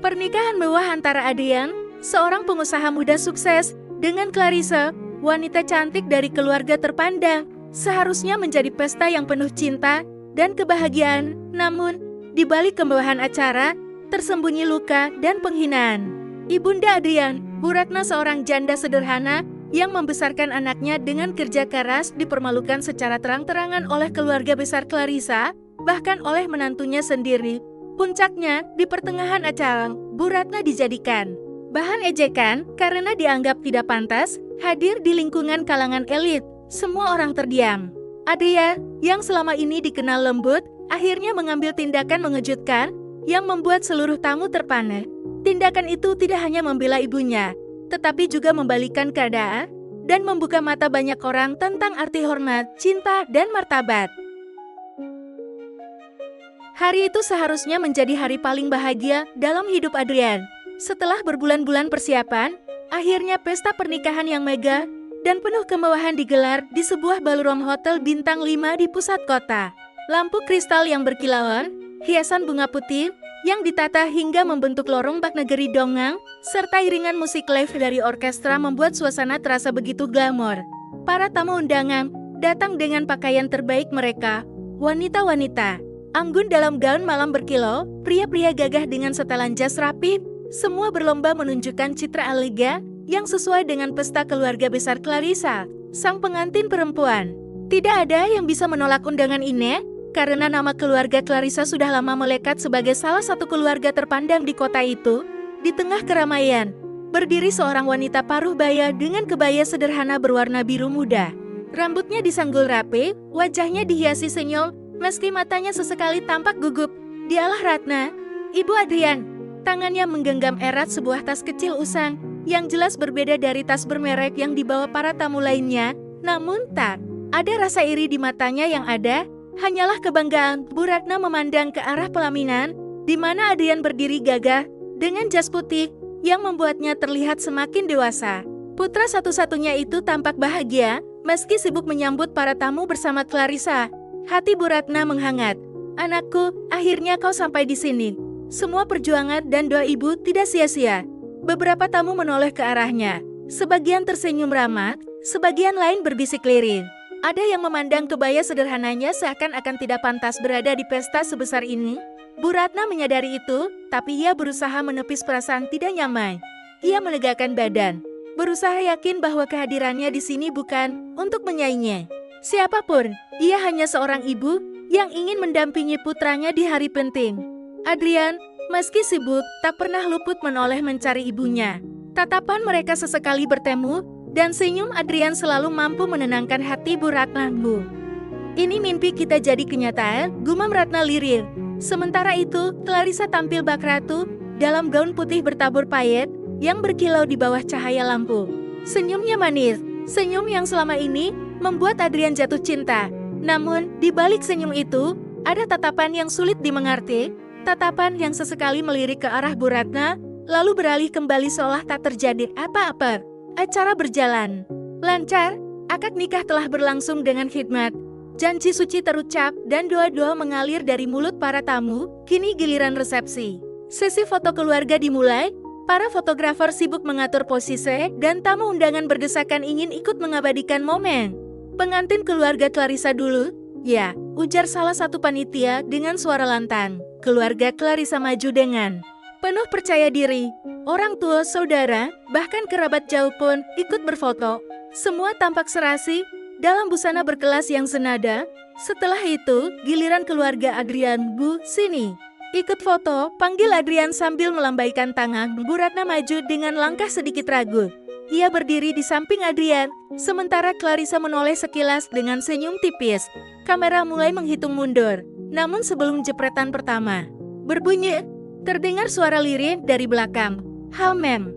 Pernikahan mewah antara Adrian, seorang pengusaha muda sukses, dengan Clarissa, wanita cantik dari keluarga terpandang, seharusnya menjadi pesta yang penuh cinta dan kebahagiaan. Namun, di balik kemewahan acara, tersembunyi luka dan penghinaan. Ibunda Adrian, Bu Ratna, seorang janda sederhana yang membesarkan anaknya dengan kerja keras, dipermalukan secara terang-terangan oleh keluarga besar Clarissa, bahkan oleh menantunya sendiri. Puncaknya, di pertengahan acara, Bu Ratna dijadikan bahan ejekan karena dianggap tidak pantas hadir di lingkungan kalangan elit. Semua orang terdiam. Adrian, yang selama ini dikenal lembut, akhirnya mengambil tindakan mengejutkan yang membuat seluruh tamu terpana. Tindakan itu tidak hanya membela ibunya, tetapi juga membalikkan keadaan dan membuka mata banyak orang tentang arti hormat, cinta, dan martabat. Hari itu seharusnya menjadi hari paling bahagia dalam hidup Adrian. Setelah berbulan-bulan persiapan, akhirnya pesta pernikahan yang megah dan penuh kemewahan digelar di sebuah ballroom hotel bintang 5 di pusat kota. Lampu kristal yang berkilauan, hiasan bunga putih yang ditata hingga membentuk lorong bak negeri dongeng, serta iringan musik live dari orkestra membuat suasana terasa begitu glamor. Para tamu undangan datang dengan pakaian terbaik mereka, wanita-wanita anggun dalam gaun malam berkilau, pria-pria gagah dengan setelan jas rapi, semua berlomba menunjukkan citra elegan yang sesuai dengan pesta keluarga besar Clarissa, sang pengantin perempuan. Tidak ada yang bisa menolak undangan ini, karena nama keluarga Clarissa sudah lama melekat sebagai salah satu keluarga terpandang di kota itu. Di tengah keramaian, berdiri seorang wanita paruh baya dengan kebaya sederhana berwarna biru muda. Rambutnya disanggul rapi, wajahnya dihiasi senyum, meski matanya sesekali tampak gugup. Dialah Ratna, Ibu Adrian. Tangannya menggenggam erat sebuah tas kecil usang, yang jelas berbeda dari tas bermerek yang dibawa para tamu lainnya. Namun tak ada rasa iri di matanya, yang ada hanyalah kebanggaan. Bu Ratna memandang ke arah pelaminan, di mana Adrian berdiri gagah, dengan jas putih, yang membuatnya terlihat semakin dewasa. Putra satu-satunya itu tampak bahagia, meski sibuk menyambut para tamu bersama Clarissa. Hati Bu Ratna menghangat. Anakku, akhirnya kau sampai di sini. Semua perjuangan dan doa ibu tidak sia-sia. Beberapa tamu menoleh ke arahnya. Sebagian tersenyum ramah, sebagian lain berbisik lirih. Ada yang memandang kebaya sederhananya seakan-akan tidak pantas berada di pesta sebesar ini. Bu Ratna menyadari itu, tapi ia berusaha menepis perasaan tidak nyaman. Ia melegakan badan, berusaha yakin bahwa kehadirannya di sini bukan untuk menyaingi siapapun. Ia hanya seorang ibu yang ingin mendampingi putranya di hari penting. Adrian, meski sibuk, tak pernah luput menoleh mencari ibunya. Tatapan mereka sesekali bertemu, dan senyum Adrian selalu mampu menenangkan hati Bu Ratna. Bu, ini mimpi kita jadi kenyataan, gumam Ratna lirih. Sementara itu, Clarissa tampil bak ratu, dalam gaun putih bertabur payet, yang berkilau di bawah cahaya lampu. Senyumnya manis, senyum yang selama ini membuat Adrian jatuh cinta. Namun, di balik senyum itu, ada tatapan yang sulit dimengerti, tatapan yang sesekali melirik ke arah Bu Ratna, lalu beralih kembali seolah tak terjadi apa-apa. Acara berjalan lancar, akad nikah telah berlangsung dengan khidmat. Janji suci terucap dan doa-doa mengalir dari mulut para tamu. Kini giliran resepsi. Sesi foto keluarga dimulai. Para fotografer sibuk mengatur posisi dan tamu undangan berdesakan ingin ikut mengabadikan momen. Pengantin keluarga Clarissa dulu, ya, ujar salah satu panitia dengan suara lantang. Keluarga Clarissa maju dengan penuh percaya diri. Orang tua, saudara, bahkan kerabat jauh pun ikut berfoto. Semua tampak serasi dalam busana berkelas yang senada. Setelah itu, giliran keluarga Adrian. Bu, sini. Ikut foto, panggil Adrian sambil melambaikan tangan. Bu Ratna maju dengan langkah sedikit ragu. Ia berdiri di samping Adrian, sementara Clarissa menoleh sekilas dengan senyum tipis. Kamera mulai menghitung mundur. Namun sebelum jepretan pertama berbunyi, terdengar suara lirih dari belakang. Mem.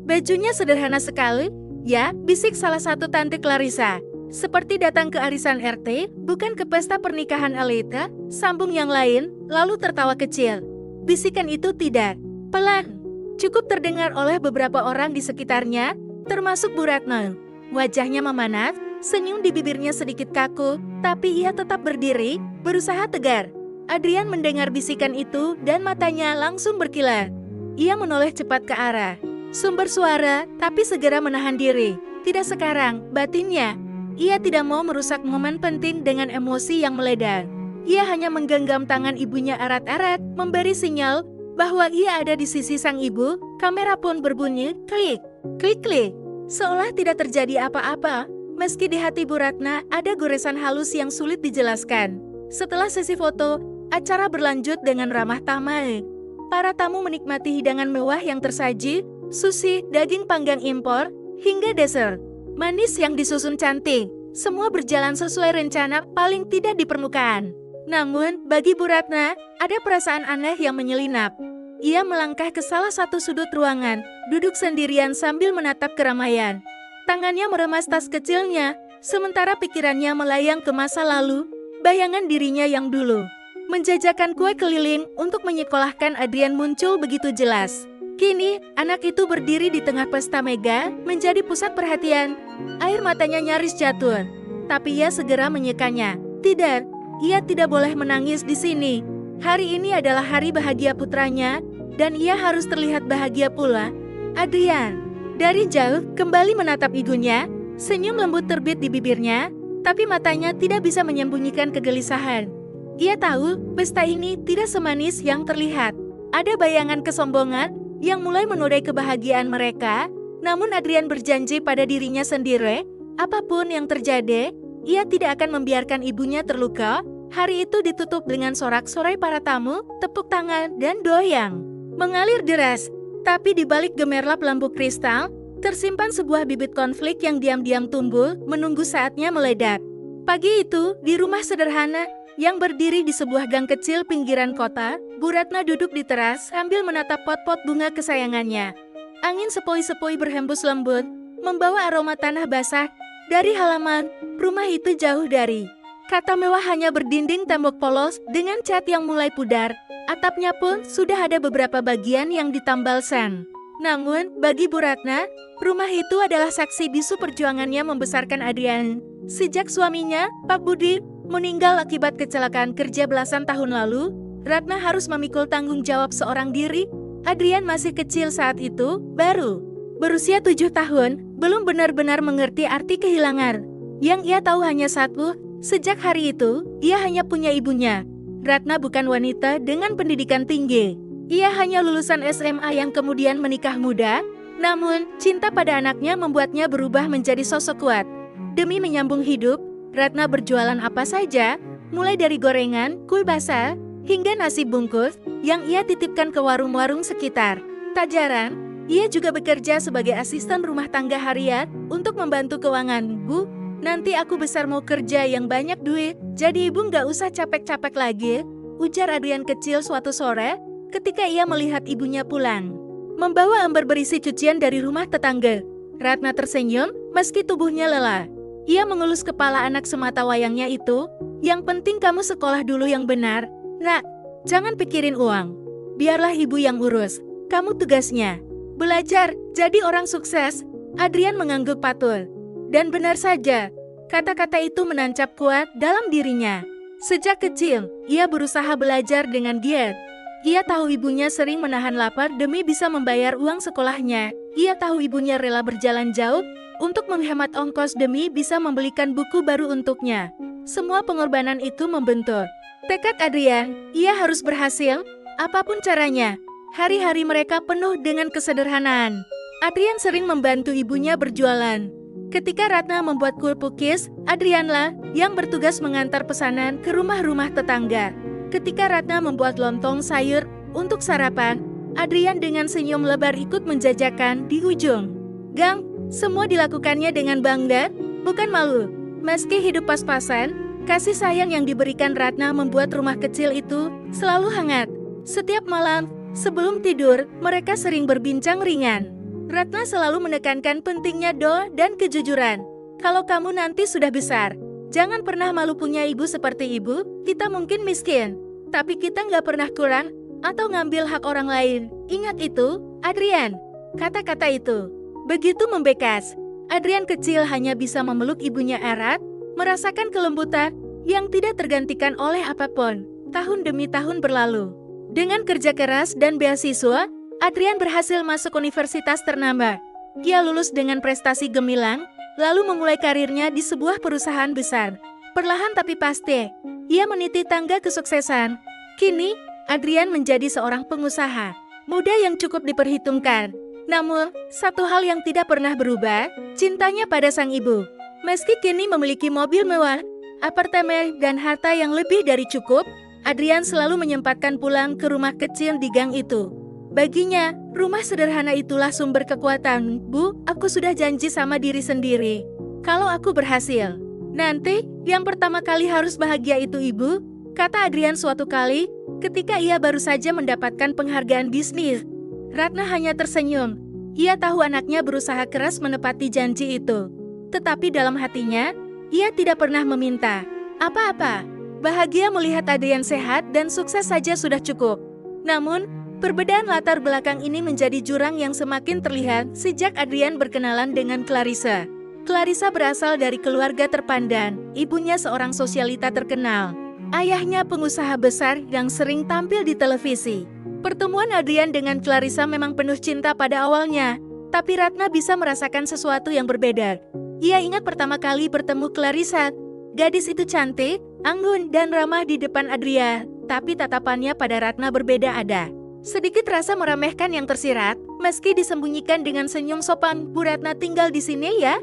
Bajunya sederhana sekali, ya, bisik salah satu tante Clarissa. Seperti datang ke arisan RT, bukan ke pesta pernikahan elite, sambung yang lain, lalu tertawa kecil. Bisikan itu tidak pelan, cukup terdengar oleh beberapa orang di sekitarnya, termasuk Bu Ratna. Wajahnya memanat, senyum di bibirnya sedikit kaku, tapi ia tetap berdiri, berusaha tegar. Adrian mendengar bisikan itu dan matanya langsung berkilat. ia menoleh cepat ke arah sumber suara, tapi segera menahan diri. Tidak sekarang, batinnya. Ia tidak mau merusak momen penting dengan emosi yang meledak. Ia hanya menggenggam tangan ibunya erat-erat, memberi sinyal bahwa ia ada di sisi sang ibu. Kamera pun berbunyi, klik, klik, klik. Seolah tidak terjadi apa-apa, meski di hati Bu Ratna ada goresan halus yang sulit dijelaskan. Setelah sesi foto, acara berlanjut dengan ramah tamah. Para tamu menikmati hidangan mewah yang tersaji, sushi, daging panggang impor, hingga dessert manis yang disusun cantik. Semua berjalan sesuai rencana, paling tidak di permukaan. Namun, bagi Bu Ratna, ada perasaan aneh yang menyelinap. Ia melangkah ke salah satu sudut ruangan, duduk sendirian sambil menatap keramaian. Tangannya meremas tas kecilnya, sementara pikirannya melayang ke masa lalu, bayangan dirinya yang dulu menjajakan kue keliling untuk menyekolahkan Adrian muncul begitu jelas. Kini, anak itu berdiri di tengah pesta mega, menjadi pusat perhatian. Air matanya nyaris jatuh, tapi ia segera menyekanya. Tidak, ia tidak boleh menangis di sini. Hari ini adalah hari bahagia putranya, dan ia harus terlihat bahagia pula. Adrian, dari jauh, kembali menatap ibunya, senyum lembut terbit di bibirnya, tapi matanya tidak bisa menyembunyikan kegelisahan. Ia tahu, pesta ini tidak semanis yang terlihat. Ada bayangan kesombongan yang mulai menodai kebahagiaan mereka, namun Adrian berjanji pada dirinya sendiri, apapun yang terjadi, ia tidak akan membiarkan ibunya terluka. Hari itu ditutup dengan sorak-sorai para tamu, tepuk tangan, dan doyang mengalir deras. Tapi di balik gemerlap lampu kristal, tersimpan sebuah bibit konflik yang diam-diam tumbuh, menunggu saatnya meledak. Pagi itu, di rumah sederhana yang berdiri di sebuah gang kecil pinggiran kota, Bu Ratna duduk di teras sambil menatap pot-pot bunga kesayangannya. Angin sepoi-sepoi berhembus lembut, membawa aroma tanah basah. Dari halaman rumah itu jauh dari kata mewah hanya berdinding tembok polos dengan cat yang mulai pudar. Atapnya pun sudah ada beberapa bagian yang ditambal sen. Namun, bagi Bu Ratna, rumah itu adalah saksi bisu perjuangannya membesarkan Adrian. Sejak suaminya, Pak Budi, meninggal akibat kecelakaan kerja belasan tahun lalu, Ratna harus memikul tanggung jawab seorang diri. Adrian masih kecil saat itu, baru berusia 7 tahun, belum benar-benar mengerti arti kehilangan. Yang ia tahu hanya satu, sejak hari itu, ia hanya punya ibunya. Ratna bukan wanita dengan pendidikan tinggi. Ia hanya lulusan SMA yang kemudian menikah muda, namun cinta pada anaknya membuatnya berubah menjadi sosok kuat. Demi menyambung hidup, Ratna berjualan apa saja, mulai dari gorengan, kue basah, hingga nasi bungkus yang ia titipkan ke warung-warung sekitar. Tak jarang, ia juga bekerja sebagai asisten rumah tangga harian untuk membantu keuangan. Bu, nanti aku besar mau kerja yang banyak duit, jadi ibu nggak usah capek-capek lagi, ujar Adrian kecil suatu sore ketika ia melihat ibunya pulang membawa ember berisi cucian dari rumah tetangga. Ratna tersenyum meski tubuhnya lelah. Ia mengelus kepala anak semata wayangnya itu. Yang penting kamu sekolah dulu yang benar. Nak, jangan pikirin uang. Biarlah ibu yang urus. Kamu tugasnya belajar jadi orang sukses. Adrian mengangguk patuh. Dan benar saja, kata-kata itu menancap kuat dalam dirinya. Sejak kecil, ia berusaha belajar dengan giat. Ia tahu ibunya sering menahan lapar demi bisa membayar uang sekolahnya. Ia tahu ibunya rela berjalan jauh untuk menghemat ongkos demi bisa membelikan buku baru untuknya. Semua pengorbanan itu membentuk tekad Adrian. Ia harus berhasil, apapun caranya. Hari-hari mereka penuh dengan kesederhanaan. Adrian sering membantu ibunya berjualan. Ketika Ratna membuat kue pukis, Adrianlah yang bertugas mengantar pesanan ke rumah-rumah tetangga. Ketika Ratna membuat lontong sayur untuk sarapan, Adrian dengan senyum lebar ikut menjajakan di ujung gang. Semua dilakukannya dengan bangga, bukan malu. Meski hidup pas-pasan, kasih sayang yang diberikan Ratna membuat rumah kecil itu selalu hangat. Setiap malam, sebelum tidur, mereka sering berbincang ringan. Ratna selalu menekankan pentingnya doa dan kejujuran. Kalau kamu nanti sudah besar, jangan pernah malu punya ibu seperti ibu. Kita mungkin miskin, tapi kita nggak pernah kurang atau ngambil hak orang lain. Ingat itu, Adrian. Kata-kata itu begitu membekas. Adrian kecil hanya bisa memeluk ibunya erat, merasakan kelembutan yang tidak tergantikan oleh apapun. Tahun demi tahun berlalu. Dengan kerja keras dan beasiswa, Adrian berhasil masuk universitas ternama. Ia lulus dengan prestasi gemilang, lalu memulai karirnya di sebuah perusahaan besar. Perlahan tapi pasti, ia meniti tangga kesuksesan. Kini, Adrian menjadi seorang pengusaha muda yang cukup diperhitungkan. Namun, satu hal yang tidak pernah berubah, cintanya pada sang ibu. Meski kini memiliki mobil mewah, apartemen, dan harta yang lebih dari cukup, Adrian selalu menyempatkan pulang ke rumah kecil di gang itu. Baginya, rumah sederhana itulah sumber kekuatan. Bu, aku sudah janji sama diri sendiri. Kalau aku berhasil, nanti yang pertama kali harus bahagia itu ibu, kata Adrian suatu kali ketika ia baru saja mendapatkan penghargaan bisnis. Ratna hanya tersenyum. Ia tahu anaknya berusaha keras menepati janji itu. Tetapi dalam hatinya, ia tidak pernah meminta apa-apa. Bahagia melihat Adrian sehat dan sukses saja sudah cukup. Namun, perbedaan latar belakang ini menjadi jurang yang semakin terlihat sejak Adrian berkenalan dengan Clarissa. Clarissa berasal dari keluarga terpandang, ibunya seorang sosialita terkenal. Ayahnya pengusaha besar yang sering tampil di televisi. Pertemuan Adrian dengan Clarissa memang penuh cinta pada awalnya, tapi Ratna bisa merasakan sesuatu yang berbeda. Ia ingat pertama kali bertemu Clarissa. Gadis itu cantik, anggun, dan ramah di depan Adrian, tapi tatapannya pada Ratna berbeda ada. Sedikit rasa meremehkan yang tersirat, meski disembunyikan dengan senyum sopan. Bu Ratna tinggal di sini ya?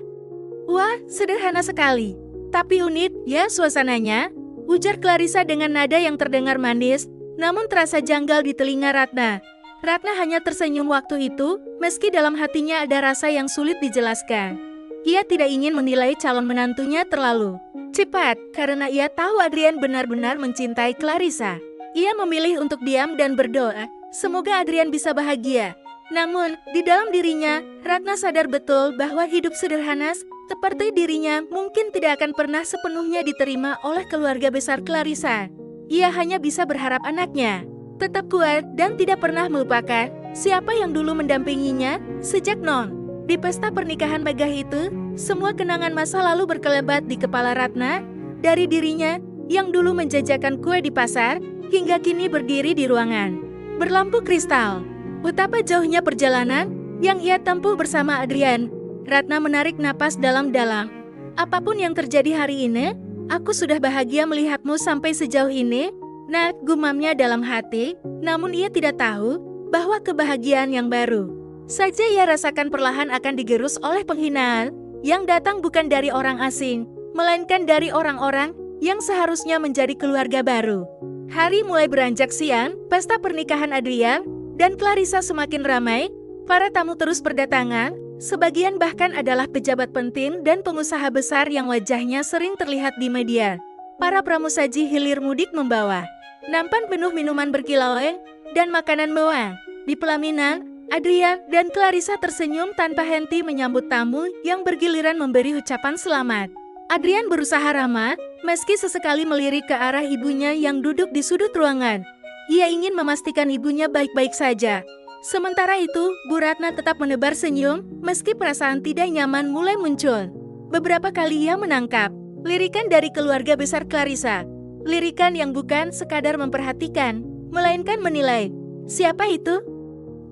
Wah, sederhana sekali. Tapi unik ya suasananya, ujar Clarissa dengan nada yang terdengar manis, namun terasa janggal di telinga Ratna. Ratna hanya tersenyum waktu itu, meski dalam hatinya ada rasa yang sulit dijelaskan. Ia tidak ingin menilai calon menantunya terlalu cepat, karena ia tahu Adrian benar-benar mencintai Clarissa. Ia memilih untuk diam dan berdoa, semoga Adrian bisa bahagia. Namun, di dalam dirinya, Ratna sadar betul bahwa hidup sederhana seperti dirinya mungkin tidak akan pernah sepenuhnya diterima oleh keluarga besar Clarissa. Ia hanya bisa berharap anaknya tetap kuat dan tidak pernah melupakan siapa yang dulu mendampinginya sejak non. Di pesta pernikahan megah itu, semua kenangan masa lalu berkelebat di kepala Ratna, dari dirinya yang dulu menjajakan kue di pasar, hingga kini berdiri di ruangan berlampu kristal. Betapa jauhnya perjalanan yang ia tempuh bersama Adrian. Ratna menarik napas dalam-dalam. Apapun yang terjadi hari ini, aku sudah bahagia melihatmu sampai sejauh ini. Nah, gumamnya dalam hati, namun ia tidak tahu bahwa kebahagiaan yang baru saja ia rasakan perlahan akan digerus oleh penghinaan yang datang bukan dari orang asing, melainkan dari orang-orang yang seharusnya menjadi keluarga baru. Hari mulai beranjak siang, pesta pernikahan Adrian dan Clarissa semakin ramai. Para tamu terus berdatangan, sebagian bahkan adalah pejabat penting dan pengusaha besar yang wajahnya sering terlihat di media. Para pramusaji hilir mudik membawa nampan penuh minuman berkilauan dan makanan mewah. Di pelaminan, Adrian dan Clarissa tersenyum tanpa henti menyambut tamu yang bergiliran memberi ucapan selamat. Adrian berusaha ramah, meski sesekali melirik ke arah ibunya yang duduk di sudut ruangan. Ia ingin memastikan ibunya baik-baik saja. Sementara itu, Bu Ratna tetap menebar senyum, meski perasaan tidak nyaman mulai muncul. Beberapa kali ia menangkap lirikan dari keluarga besar Clarissa. Lirikan yang bukan sekadar memperhatikan, melainkan menilai. Siapa itu?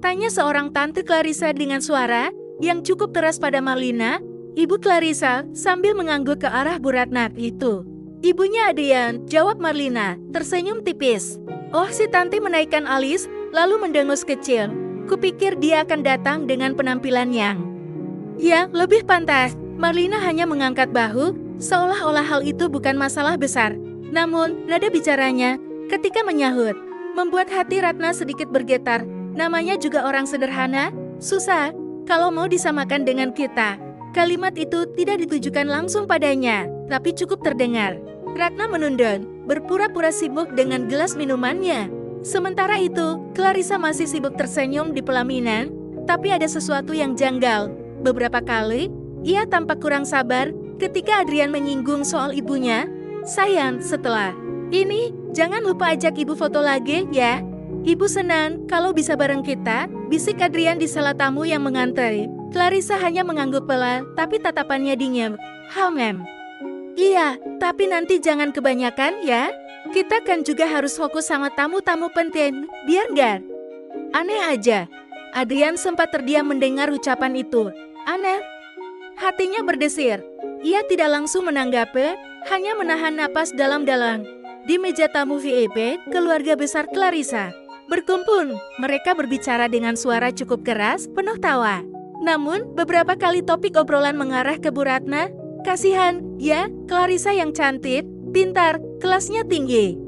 Tanya seorang tante Clarissa dengan suara yang cukup keras pada Marlina, ibu Clarissa, sambil mengangguk ke arah Bu Ratna itu. Ibunya Adrian, jawab Marlina, tersenyum tipis. Oh, si tante menaikkan alis, lalu mendengus kecil. Kupikir dia akan datang dengan penampilan yang lebih pantas. Marlina hanya mengangkat bahu, seolah-olah hal itu bukan masalah besar. Namun, nada bicaranya ketika menyahut membuat hati Ratna sedikit bergetar. Namanya juga orang sederhana, susah kalau mau disamakan dengan kita. Kalimat itu tidak ditujukan langsung padanya, tapi cukup terdengar. Ratna menundun, berpura-pura sibuk dengan gelas minumannya. Sementara itu, Clarissa masih sibuk tersenyum di pelaminan, tapi ada sesuatu yang janggal. Beberapa kali, ia tampak kurang sabar ketika Adrian menyinggung soal ibunya. Sayang, setelah ini, jangan lupa ajak ibu foto lagi ya. Ibu senang kalau bisa bareng kita, bisik Adrian di sela tamu yang mengantri. Clarissa hanya mengangguk pelan, tapi tatapannya dingin. Mem. Iya, tapi nanti jangan kebanyakan ya. Kita kan juga harus fokus sama tamu-tamu penting, biar nggak aneh aja. Adrian sempat terdiam mendengar ucapan itu. Aneh. Hatinya berdesir. Ia tidak langsung menanggapi, hanya menahan napas dalam-dalam. Di meja tamu VIP, keluarga besar Clarissa berkumpul. Mereka berbicara dengan suara cukup keras, penuh tawa. Namun, beberapa kali topik obrolan mengarah ke Bu Ratna. Kasihan, ya, Clarissa yang cantik, pintar, kelasnya tinggi.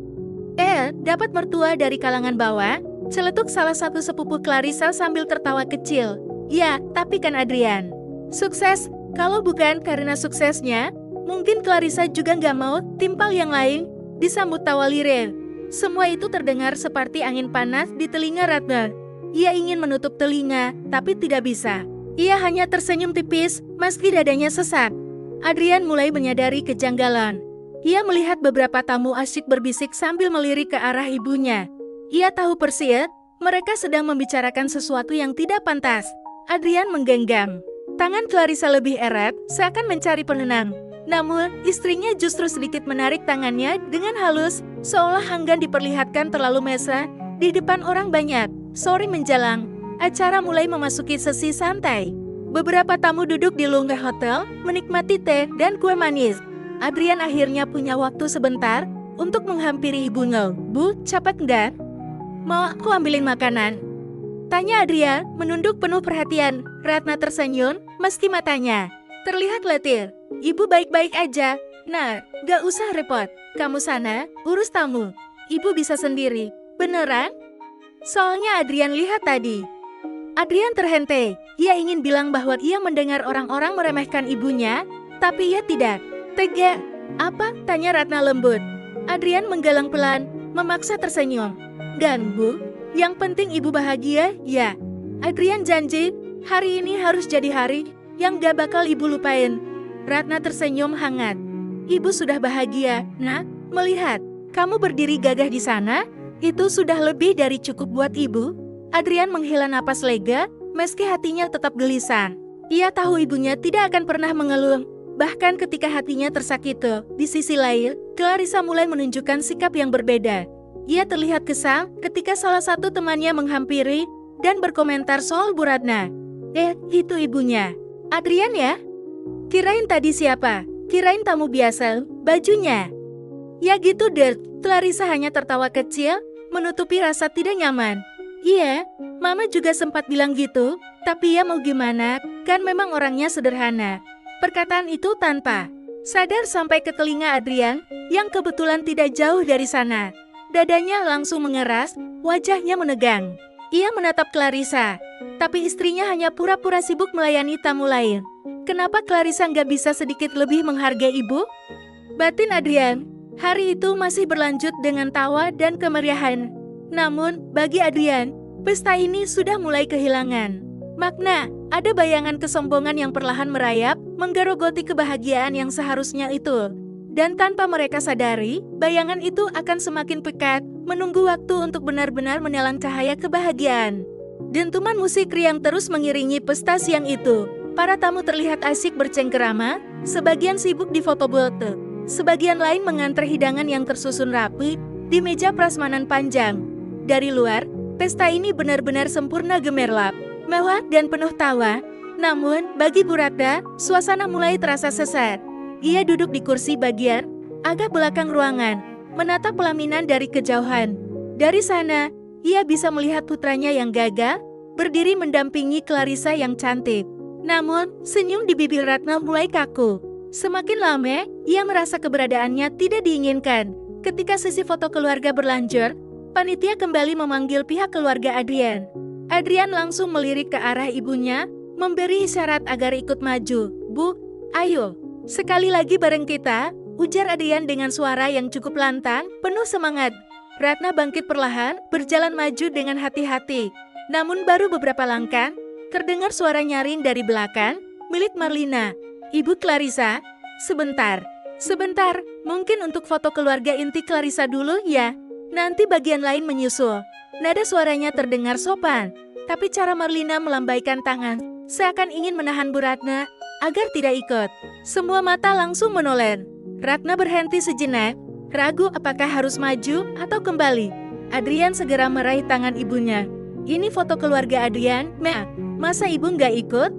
Dapat mertua dari kalangan bawah, celetuk salah satu sepupu Clarissa sambil tertawa kecil. Ya, tapi kan Adrian sukses. Kalau bukan karena suksesnya, mungkin Clarissa juga nggak mau timpal yang lain, disambut tawa lirik. Semua itu terdengar seperti angin panas di telinga Ratna. Ia ingin menutup telinga, tapi tidak bisa. Ia hanya tersenyum tipis, meski dadanya sesak. Adrian mulai menyadari kejanggalan. Ia melihat beberapa tamu asyik berbisik sambil melirik ke arah ibunya. Ia tahu persis, mereka sedang membicarakan sesuatu yang tidak pantas. Adrian menggenggam tangan Clarissa lebih erat, seakan mencari penenang. Namun, istrinya justru sedikit menarik tangannya dengan halus, seolah enggan diperlihatkan terlalu mesra di depan orang banyak. Sore menjelang, acara mulai memasuki sesi santai. Beberapa tamu duduk di lounge hotel, menikmati teh dan kue manis. Adrian akhirnya punya waktu sebentar untuk menghampiri ibunya. Bu, cepat nggak? Mau aku ambilin makanan? Tanya Adrian, menunduk penuh perhatian. Ratna tersenyum, meski matanya terlihat letih. Ibu baik-baik aja. Nah, gak usah repot. Kamu sana, urus tamu. Ibu bisa sendiri. Beneran? Soalnya Adrian lihat tadi. Adrian terhenti. Ia ingin bilang bahwa ia mendengar orang-orang meremehkan ibunya, tapi ia tidak. Tega. Apa? Tanya Ratna lembut. Adrian menggalang pelan, memaksa tersenyum. Dan Bu, yang penting ibu bahagia, ya. Adrian janji, hari ini harus jadi hari yang gak bakal ibu lupain. Ratna tersenyum hangat. Ibu sudah bahagia, nak, melihat kamu berdiri gagah di sana, itu sudah lebih dari cukup buat ibu. Adrian menghela napas lega, meski hatinya tetap gelisah. Ia tahu ibunya tidak akan pernah mengeluh, bahkan ketika hatinya tersakiti. Di sisi lain, Clarissa mulai menunjukkan sikap yang berbeda. Ia terlihat kesal ketika salah satu temannya menghampiri dan berkomentar soal Bu Ratna. Itu ibunya. Adrian ya? Kirain tadi siapa? Kirain tamu biasa, bajunya. Ya gitu deh, Clarissa hanya tertawa kecil, menutupi rasa tidak nyaman. Iya, Mama juga sempat bilang gitu, tapi ya mau gimana, kan memang orangnya sederhana. Perkataan itu tanpa sadar sampai ke telinga Adrian, yang kebetulan tidak jauh dari sana. Dadanya langsung mengeras, wajahnya menegang. Ia menatap Clarissa, tapi istrinya hanya pura-pura sibuk melayani tamu lain. Kenapa Clarissa nggak bisa sedikit lebih menghargai ibu? Batin Adrian, hari itu masih berlanjut dengan tawa dan kemeriahan. Namun, bagi Adrian, pesta ini sudah mulai kehilangan makna. Ada bayangan kesombongan yang perlahan merayap, menggerogoti kebahagiaan yang seharusnya itu. Dan tanpa mereka sadari, bayangan itu akan semakin pekat, menunggu waktu untuk benar-benar menelan cahaya kebahagiaan. Dentuman musik riang terus mengiringi pesta siang itu. Para tamu terlihat asyik bercengkerama, sebagian sibuk di fotobote, sebagian lain mengantar hidangan yang tersusun rapi di meja prasmanan panjang. Dari luar, pesta ini benar-benar sempurna gemerlap, mewah dan penuh tawa. Namun, bagi Bu Ratna, suasana mulai terasa sesat. Ia duduk di kursi bagian agak belakang ruangan, menatap pelaminan dari kejauhan. Dari sana, ia bisa melihat putranya yang gagah, berdiri mendampingi Clarissa yang cantik. Namun, senyum di bibir Ratna mulai kaku. Semakin lama, ia merasa keberadaannya tidak diinginkan. Ketika sesi foto keluarga berlanjut, panitia kembali memanggil pihak keluarga Adrian. Adrian langsung melirik ke arah ibunya, memberi isyarat agar ikut maju. Bu, ayo. Sekali lagi bareng kita, ujar Adrian dengan suara yang cukup lantang, penuh semangat. Ratna bangkit perlahan, berjalan maju dengan hati-hati. Namun baru beberapa langkah, terdengar suara nyaring dari belakang, milik Marlina. Ibu Clarissa, sebentar, mungkin untuk foto keluarga inti Clarissa dulu ya, nanti bagian lain menyusul. Nada suaranya terdengar sopan, tapi cara Marlina melambaikan tangan, seakan ingin menahan Bu Ratna agar tidak ikut. Semua mata langsung menoleh. Ratna berhenti sejenak, ragu apakah harus maju atau kembali. Adrian segera meraih tangan ibunya. ini foto keluarga Adrian. Masa ibu nggak ikut?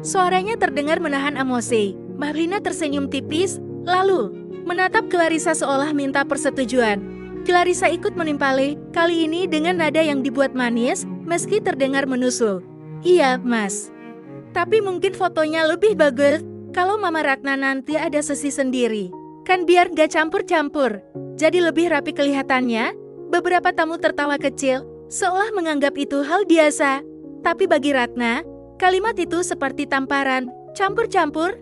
Suaranya terdengar menahan emosi. Marlina tersenyum tipis, lalu menatap Clarissa seolah minta persetujuan. Clarissa ikut menimpali, kali ini dengan nada yang dibuat manis, meski terdengar menusuk. Iya, Mas. Tapi mungkin fotonya lebih bagus kalau Mama Ratna nanti ada sesi sendiri. Kan biar gak campur-campur. Jadi lebih rapi kelihatannya. Beberapa tamu tertawa kecil, seolah menganggap itu hal biasa. Tapi bagi Ratna, kalimat itu seperti tamparan. Campur-campur?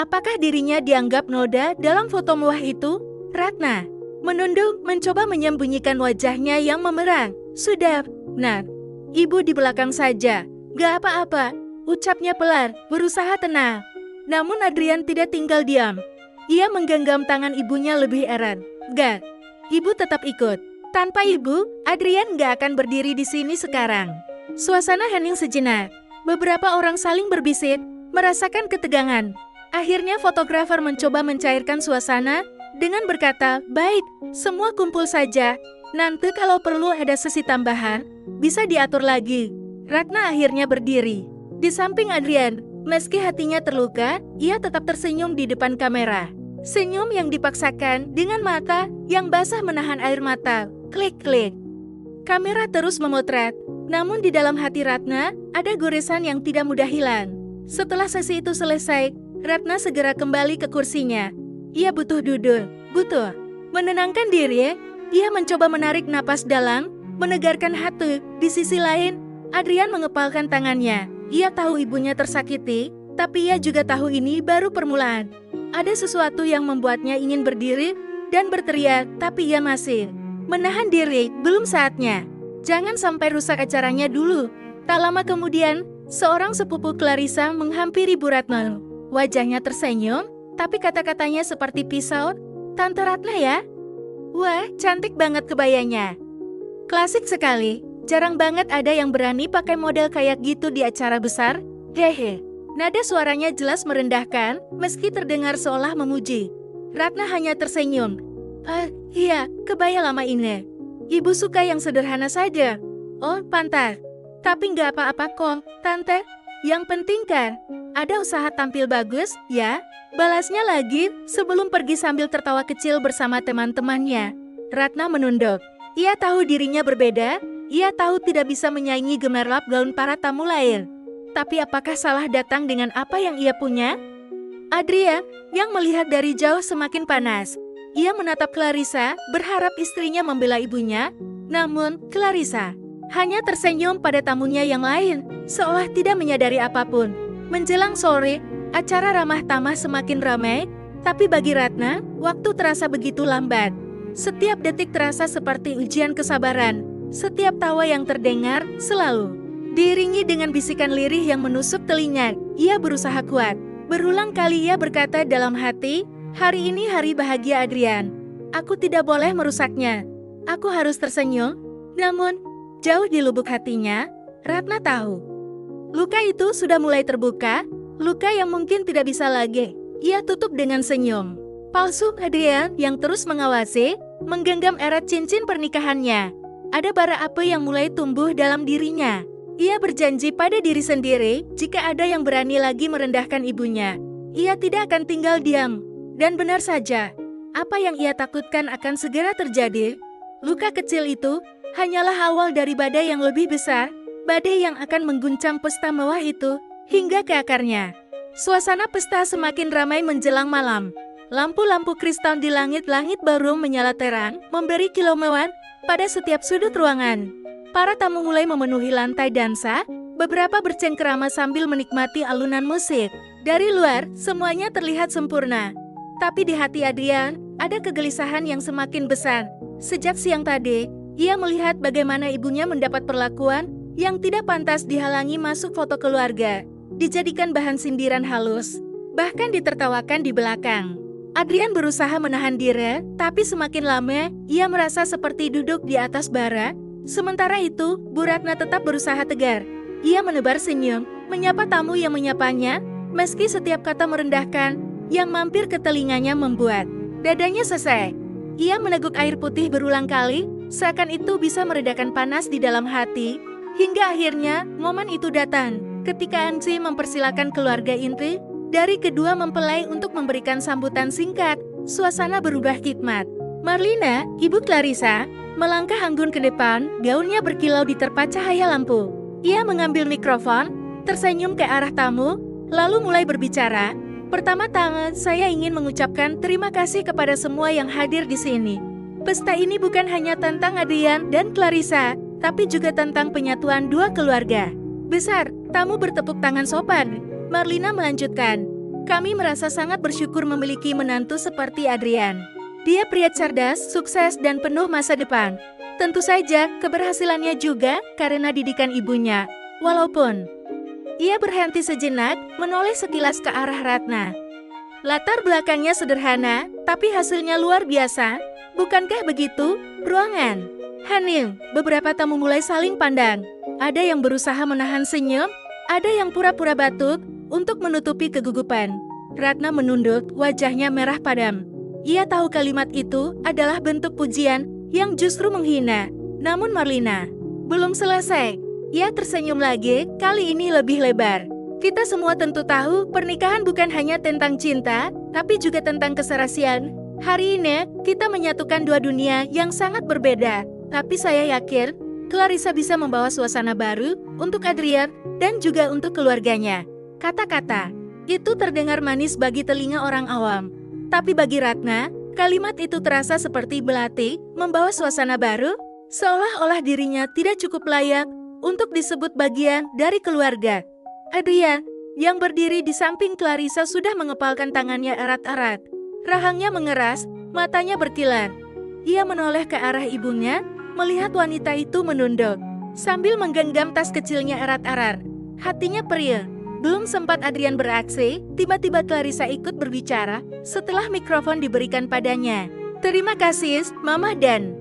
Apakah dirinya dianggap noda dalam foto mewah itu? Ratna menunduk, mencoba menyembunyikan wajahnya yang memerang. Sudah, Nah, ibu di belakang saja. Gak apa-apa, ucapnya pelan, berusaha tenang. Namun Adrian tidak tinggal diam. Ia menggenggam tangan ibunya lebih erat. Gak, ibu tetap ikut. Tanpa ibu, Adrian gak akan berdiri di sini sekarang. Suasana hening sejenak. Beberapa orang saling berbisik, merasakan ketegangan. Akhirnya fotografer mencoba mencairkan suasana dengan berkata, baik, semua kumpul saja. Nanti kalau perlu ada sesi tambahan, bisa diatur lagi. Ratna akhirnya berdiri. Di samping Adrian, meski hatinya terluka, ia tetap tersenyum di depan kamera. Senyum yang dipaksakan dengan mata yang basah menahan air mata. Klik-klik. Kamera terus memotret. Namun di dalam hati Ratna, ada goresan yang tidak mudah hilang. Setelah sesi itu selesai, Ratna segera kembali ke kursinya. Ia butuh duduk, butuh menenangkan diri. Ia mencoba menarik napas dalam, menegarkan hati. Di sisi lain, Adrian mengepalkan tangannya. Ia tahu ibunya tersakiti, tapi ia juga tahu ini baru permulaan. Ada sesuatu yang membuatnya ingin berdiri dan berteriak, tapi ia masih menahan diri. Belum saatnya. Jangan sampai rusak acaranya dulu. Tak lama kemudian, seorang sepupu Clarissa menghampiri Bu Ratna. Wajahnya tersenyum, tapi kata-katanya seperti pisau. Tante Ratna ya? Wah, cantik banget kebayanya. Klasik sekali. Jarang banget ada yang berani pakai model kayak gitu di acara besar. Hehe. Nada suaranya jelas merendahkan, meski terdengar seolah memuji. Ratna hanya tersenyum. Iya, kebaya lama ini. Ibu suka yang sederhana saja. Oh, pantas. Tapi nggak apa-apa kok, Tante. Yang penting kan, ada usaha tampil bagus, ya? Balasnya lagi, sebelum pergi sambil tertawa kecil bersama teman-temannya. Ratna menunduk. Ia tahu dirinya berbeda, ia tahu tidak bisa menyaingi gemerlap gaun para tamu lain. Tapi apakah salah datang dengan apa yang ia punya? Adrian, yang melihat dari jauh semakin panas. Ia menatap Clarissa, berharap istrinya membela ibunya. Namun, Clarissa hanya tersenyum pada tamunya yang lain, seolah tidak menyadari apapun. Menjelang sore, acara ramah tamah semakin ramai, tapi bagi Ratna, waktu terasa begitu lambat. Setiap detik terasa seperti ujian kesabaran. Setiap tawa yang terdengar selalu diiringi dengan bisikan lirih yang menusuk telinga. Ia berusaha kuat. Berulang kali ia berkata dalam hati, hari ini hari bahagia Adrian. Aku tidak boleh merusaknya. Aku harus tersenyum. Namun, jauh di lubuk hatinya, Ratna tahu. Luka itu sudah mulai terbuka. Luka yang mungkin tidak bisa lagi. Ia tutup dengan senyum palsu. Adrian yang terus mengawasi, menggenggam erat cincin pernikahannya. Ada bara api yang mulai tumbuh dalam dirinya. Ia berjanji pada diri sendiri, jika ada yang berani lagi merendahkan ibunya, ia tidak akan tinggal diam. Dan benar saja, apa yang ia takutkan akan segera terjadi. Luka kecil itu hanyalah awal dari badai yang lebih besar, badai yang akan mengguncang pesta mewah itu hingga ke akarnya. Suasana pesta semakin ramai menjelang malam. Lampu-lampu kristal di langit-langit baru menyala terang, memberi kilauan pada setiap sudut ruangan. Para tamu mulai memenuhi lantai dansa, beberapa bercengkerama sambil menikmati alunan musik. Dari luar, semuanya terlihat sempurna. Tapi di hati Adrian, ada kegelisahan yang semakin besar. Sejak siang tadi, ia melihat bagaimana ibunya mendapat perlakuan yang tidak pantas, dihalangi masuk foto keluarga, dijadikan bahan sindiran halus, bahkan ditertawakan di belakang. Adrian berusaha menahan diri, tapi semakin lama, ia merasa seperti duduk di atas bara. Sementara itu, Bu Ratna tetap berusaha tegar. Ia menebar senyum, menyapa tamu yang menyapanya, meski setiap kata merendahkan, yang mampir ke telinganya membuat dadanya sesek. Ia meneguk air putih berulang kali, seakan itu bisa meredakan panas di dalam hati. Hingga akhirnya, momen itu datang. Ketika Anzi mempersilakan keluarga inti dari kedua mempelai untuk memberikan sambutan singkat, suasana berubah khidmat. Marlina, Ibu Clarissa, melangkah anggun ke depan, gaunnya berkilau diterpa cahaya lampu. Ia mengambil mikrofon, tersenyum ke arah tamu, lalu mulai berbicara. Pertama-tama, saya ingin mengucapkan terima kasih kepada semua yang hadir di sini. Pesta ini bukan hanya tentang Adrian dan Clarissa, tapi juga tentang penyatuan dua keluarga. Besar, tamu bertepuk tangan sopan. Marlina melanjutkan, kami merasa sangat bersyukur memiliki menantu seperti Adrian. Dia pria cerdas, sukses, dan penuh masa depan. Tentu saja, keberhasilannya juga karena didikan ibunya. Walaupun ia berhenti sejenak, menoleh sekilas ke arah Ratna. Latar belakangnya sederhana, tapi hasilnya luar biasa. Bukankah begitu? Ruangan hening, beberapa tamu mulai saling pandang. Ada yang berusaha menahan senyum, ada yang pura-pura batuk untuk menutupi kegugupan. Ratna menunduk, wajahnya merah padam. Ia tahu kalimat itu adalah bentuk pujian yang justru menghina. Namun Marlina belum selesai. Ia tersenyum lagi, kali ini lebih lebar. Kita semua tentu tahu pernikahan bukan hanya tentang cinta, tapi juga tentang keserasian. Hari ini, kita menyatukan dua dunia yang sangat berbeda. Tapi saya yakin, Clarissa bisa membawa suasana baru untuk Adrian dan juga untuk keluarganya. Kata-kata itu terdengar manis bagi telinga orang awam. Tapi bagi Ratna, kalimat itu terasa seperti belati, membawa suasana baru, seolah-olah dirinya tidak cukup layak untuk disebut bagian dari keluarga. Adrian, yang berdiri di samping Clarissa sudah mengepalkan tangannya erat-erat. Rahangnya mengeras, matanya berkilar. Ia menoleh ke arah ibunya, melihat wanita itu menunduk, sambil menggenggam tas kecilnya erat-erat. Hatinya perih. Belum sempat Adrian beraksi, tiba-tiba Clarissa ikut berbicara setelah mikrofon diberikan padanya. Terima kasih, Mama dan...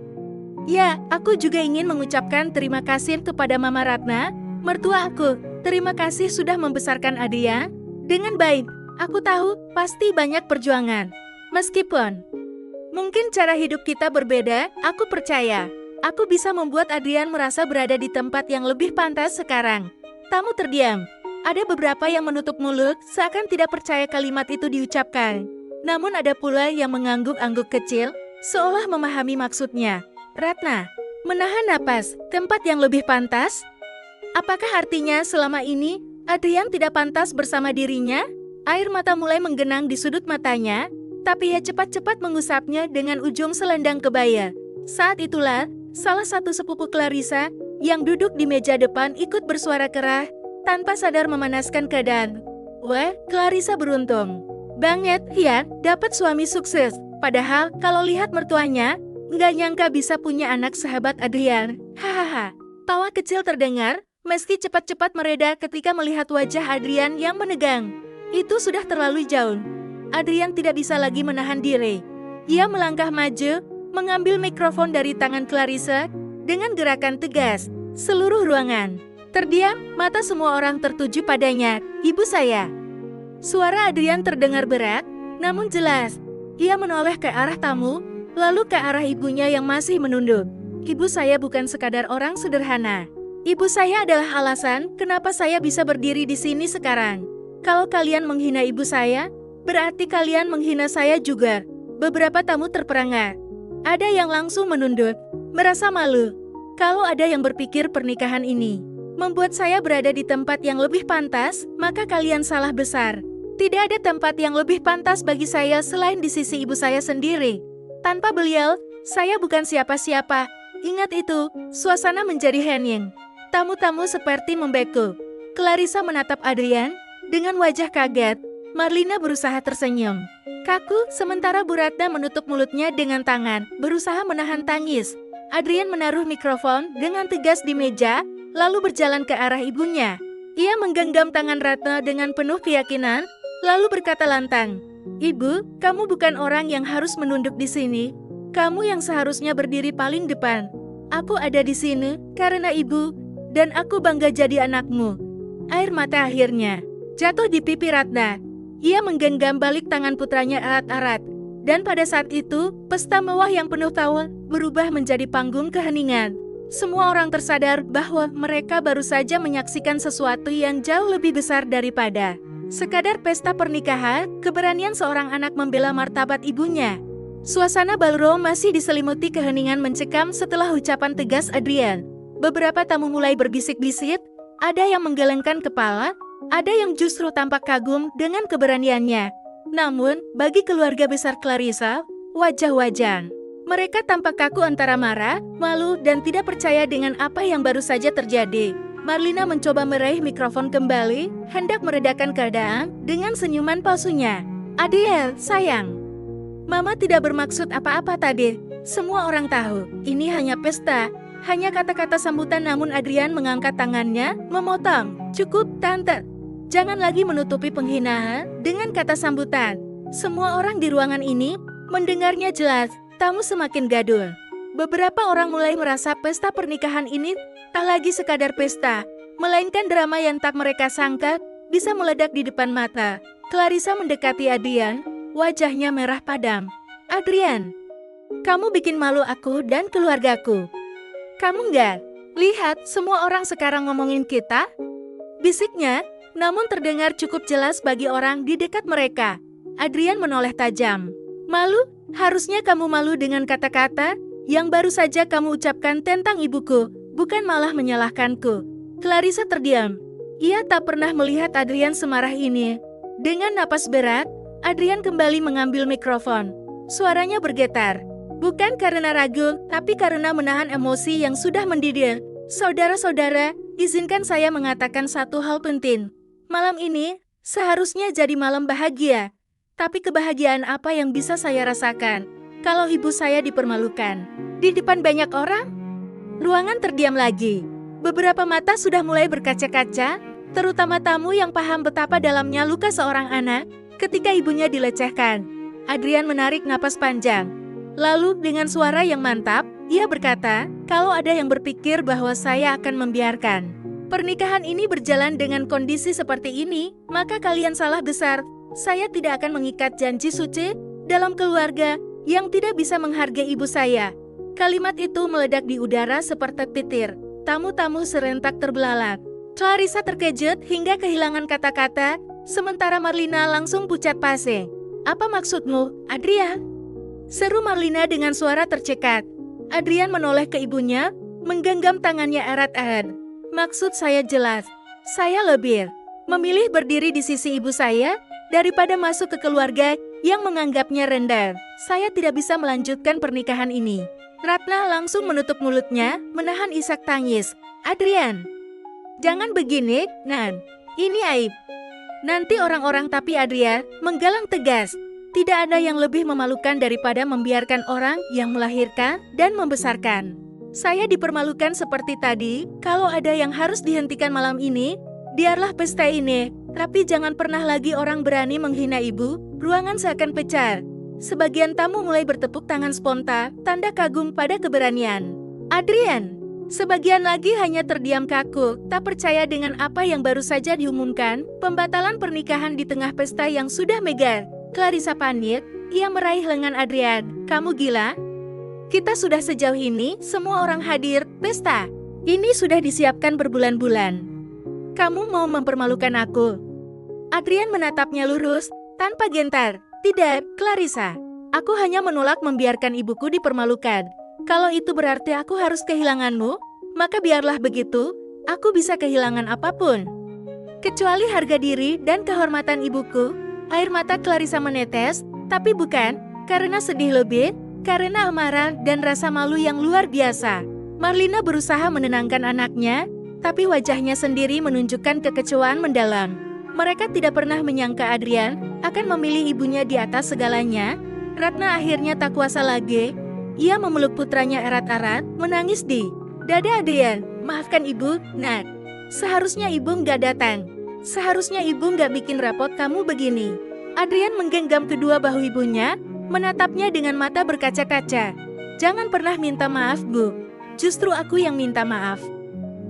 Ya, aku juga ingin mengucapkan terima kasih kepada Mama Ratna, mertua aku. Terima kasih sudah membesarkan Adrian dengan baik. Aku tahu, pasti banyak perjuangan. Meskipun mungkin cara hidup kita berbeda, aku percaya aku bisa membuat Adrian merasa berada di tempat yang lebih pantas sekarang. Tamu terdiam. Ada beberapa yang menutup mulut, seakan tidak percaya kalimat itu diucapkan. Namun ada pula yang mengangguk-angguk kecil, seolah memahami maksudnya. Ratna menahan napas, tempat yang lebih pantas? Apakah artinya selama ini Adrian tidak pantas bersama dirinya? Air mata mulai menggenang di sudut matanya, tapi ia cepat-cepat mengusapnya dengan ujung selendang kebaya. Saat itulah, salah satu sepupu Clarissa yang duduk di meja depan ikut bersuara keras, tanpa sadar memanaskan keadaan. Wah, Clarissa beruntung banget ya, dapat suami sukses. Padahal, kalau lihat mertuanya, nggak nyangka bisa punya anak sahabat Adrian. Hahaha. Tawa kecil terdengar, meski cepat-cepat mereda ketika melihat wajah Adrian yang menegang. Itu sudah terlalu jauh. Adrian tidak bisa lagi menahan diri. Ia melangkah maju, mengambil mikrofon dari tangan Clarissa dengan gerakan tegas. Seluruh ruangan terdiam, mata semua orang tertuju padanya. Ibu saya. Suara Adrian terdengar berat, namun jelas. Ia menoleh ke arah tamu, lalu ke arah ibunya yang masih menunduk. Ibu saya bukan sekadar orang sederhana. Ibu saya adalah alasan kenapa saya bisa berdiri di sini sekarang. Kalau kalian menghina ibu saya, berarti kalian menghina saya juga. Beberapa tamu terperangah. Ada yang langsung menunduk, merasa malu. Kalau ada yang berpikir pernikahan ini membuat saya berada di tempat yang lebih pantas, maka kalian salah besar. Tidak ada tempat yang lebih pantas bagi saya selain di sisi ibu saya sendiri. Tanpa beliau, saya bukan siapa-siapa. Ingat itu, suasana menjadi hening. Tamu-tamu seperti membeku. Clarissa menatap Adrian dengan wajah kaget. Marlina berusaha tersenyum. Kaku, sementara Bu Ratna menutup mulutnya dengan tangan, berusaha menahan tangis. Adrian menaruh mikrofon dengan tegas di meja, lalu berjalan ke arah ibunya. Ia menggenggam tangan Ratna dengan penuh keyakinan, lalu berkata lantang, "Ibu, kamu bukan orang yang harus menunduk di sini. Kamu yang seharusnya berdiri paling depan. Aku ada di sini karena ibu, dan aku bangga jadi anakmu." Air mata akhirnya jatuh di pipi Ratna. Ia menggenggam balik tangan putranya erat-erat. Dan pada saat itu, pesta mewah yang penuh tawa berubah menjadi panggung keheningan. Semua orang tersadar bahwa mereka baru saja menyaksikan sesuatu yang jauh lebih besar daripada sekadar pesta pernikahan. Keberanian seorang anak membela martabat ibunya. Suasana ballroom masih diselimuti keheningan mencekam setelah ucapan tegas Adrian. Beberapa tamu mulai berbisik-bisik, ada yang menggelengkan kepala, ada yang justru tampak kagum dengan keberaniannya. Namun, bagi keluarga besar Clarissa, wajah-wajah mereka tampak kaku antara marah, malu, dan tidak percaya dengan apa yang baru saja terjadi. Marlina mencoba meraih mikrofon kembali, hendak meredakan keadaan dengan senyuman palsunya. Adrian, sayang. Mama tidak bermaksud apa-apa tadi. Semua orang tahu, ini hanya pesta. Hanya kata-kata sambutan, namun Adrian mengangkat tangannya, memotong. Cukup, Tante. Jangan lagi menutupi penghinaan dengan kata sambutan. Semua orang di ruangan ini mendengarnya jelas. Tamu semakin gaduh. Beberapa orang mulai merasa pesta pernikahan ini tak lagi sekadar pesta, melainkan drama yang tak mereka sangka bisa meledak di depan mata. Clarissa mendekati Adrian, wajahnya merah padam. Adrian, kamu bikin malu aku dan keluargaku. Kamu nggak lihat semua orang sekarang ngomongin kita? Bisiknya, namun terdengar cukup jelas bagi orang di dekat mereka. Adrian menoleh tajam. Malu? Harusnya kamu malu dengan kata-kata yang baru saja kamu ucapkan tentang ibuku, bukan malah menyalahkanku. Clarissa terdiam. Ia tak pernah melihat Adrian semarah ini. Dengan napas berat, Adrian kembali mengambil mikrofon. Suaranya bergetar. Bukan karena ragu, tapi karena menahan emosi yang sudah mendidih. Saudara-saudara, izinkan saya mengatakan satu hal penting. Malam ini seharusnya jadi malam bahagia. Tapi kebahagiaan apa yang bisa saya rasakan kalau ibu saya dipermalukan di depan banyak orang? Ruangan terdiam lagi. Beberapa mata sudah mulai berkaca-kaca, terutama tamu yang paham betapa dalamnya luka seorang anak ketika ibunya dilecehkan. Adrian menarik napas panjang. Lalu dengan suara yang mantap, ia berkata, kalau ada yang berpikir bahwa saya akan membiarkan pernikahan ini berjalan dengan kondisi seperti ini, maka kalian salah besar. Saya tidak akan mengikat janji suci dalam keluarga yang tidak bisa menghargai ibu saya. Kalimat itu meledak di udara seperti petir. Tamu-tamu serentak terbelalak. Clarissa terkejut hingga kehilangan kata-kata, sementara Marlina langsung pucat pase. Apa maksudmu, Adrian? Seru Marlina dengan suara tercekat. Adrian menoleh ke ibunya, menggenggam tangannya erat-erat. Maksud saya jelas, saya lebih memilih berdiri di sisi ibu saya daripada masuk ke keluarga yang menganggapnya rendah. Saya tidak bisa melanjutkan pernikahan ini. Ratna langsung menutup mulutnya, menahan isak tangis. Adrian, jangan begini, Nan. Ini aib. Nanti orang-orang. Tapi Adrian menggalang tegas. Tidak ada yang lebih memalukan daripada membiarkan orang yang melahirkan dan membesarkan. Saya dipermalukan seperti tadi. Kalau ada yang harus dihentikan malam ini, biarlah pesta ini. Tapi jangan pernah lagi orang berani menghina ibu. Ruangan seakan pecah. Sebagian tamu mulai bertepuk tangan spontan, tanda kagum pada keberanian Adrian. Sebagian lagi hanya terdiam kaku, tak percaya dengan apa yang baru saja diumumkan, pembatalan pernikahan di tengah pesta yang sudah megah. Clarissa panik, ia meraih lengan Adrian. Kamu gila? Kita sudah sejauh ini, semua orang hadir, pesta ini sudah disiapkan berbulan-bulan. Kamu mau mempermalukan aku? Adrian menatapnya lurus, tanpa gentar. Tidak, Clarissa. Aku hanya menolak membiarkan ibuku dipermalukan. Kalau itu berarti aku harus kehilanganmu, maka biarlah begitu, aku bisa kehilangan apapun. Kecuali harga diri dan kehormatan ibuku. Air mata Clarissa menetes, tapi bukan karena sedih, lebih karena amarah dan rasa malu yang luar biasa. Marlina berusaha menenangkan anaknya, tapi wajahnya sendiri menunjukkan kekecewaan mendalam. Mereka tidak pernah menyangka Adrian akan memilih ibunya di atas segalanya. Ratna akhirnya tak kuasa lagi. Ia memeluk putranya erat-erat, menangis di dada Adrian. Maafkan ibu, Nak. Seharusnya ibu nggak datang. Seharusnya ibu nggak bikin repot kamu begini. Adrian menggenggam kedua bahu ibunya, menatapnya dengan mata berkaca-kaca. Jangan pernah minta maaf, Bu. Justru aku yang minta maaf.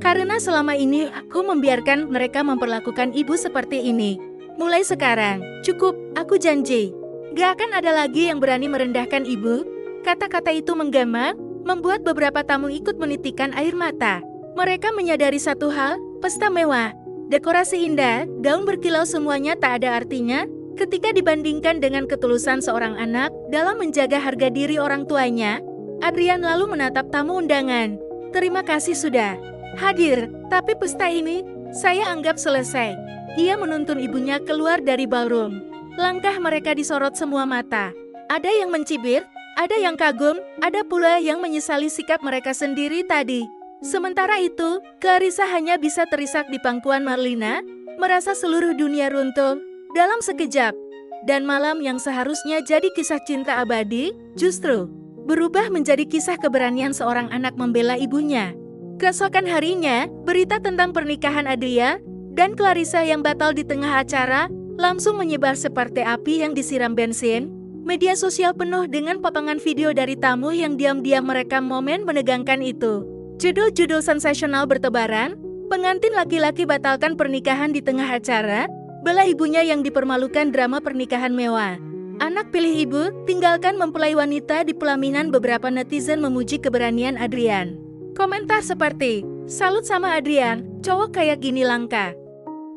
Karena selama ini aku membiarkan mereka memperlakukan ibu seperti ini. Mulai sekarang, cukup, aku janji. Gak akan ada lagi yang berani merendahkan ibu. Kata-kata itu menggema, membuat beberapa tamu ikut menitikan air mata. Mereka menyadari satu hal, pesta mewah, dekorasi indah, gaun berkilau semuanya tak ada artinya ketika dibandingkan dengan ketulusan seorang anak dalam menjaga harga diri orang tuanya. Adrian lalu menatap tamu undangan. Terima kasih sudah hadir, tapi pesta ini saya anggap selesai. Ia menuntun ibunya keluar dari ballroom. Langkah mereka disorot semua mata. Ada yang mencibir, ada yang kagum, ada pula yang menyesali sikap mereka sendiri tadi. Sementara itu, Clarissa hanya bisa terisak di pangkuan Marlina, merasa seluruh dunia runtuh dalam sekejap. Dan malam yang seharusnya jadi kisah cinta abadi, justru berubah menjadi kisah keberanian seorang anak membela ibunya. Keesokan harinya, berita tentang pernikahan Adria dan Clarissa yang batal di tengah acara langsung menyebar seperti api yang disiram bensin. Media sosial penuh dengan potongan video dari tamu yang diam-diam merekam momen menegangkan itu. Judul-judul sensasional bertebaran, pengantin laki-laki batalkan pernikahan di tengah acara, bela ibunya yang dipermalukan drama pernikahan mewah. Anak pilih ibu, tinggalkan mempelai wanita di pelaminan. Beberapa netizen memuji keberanian Adrian. Komentar seperti, salut sama Adrian, cowok kayak gini langka.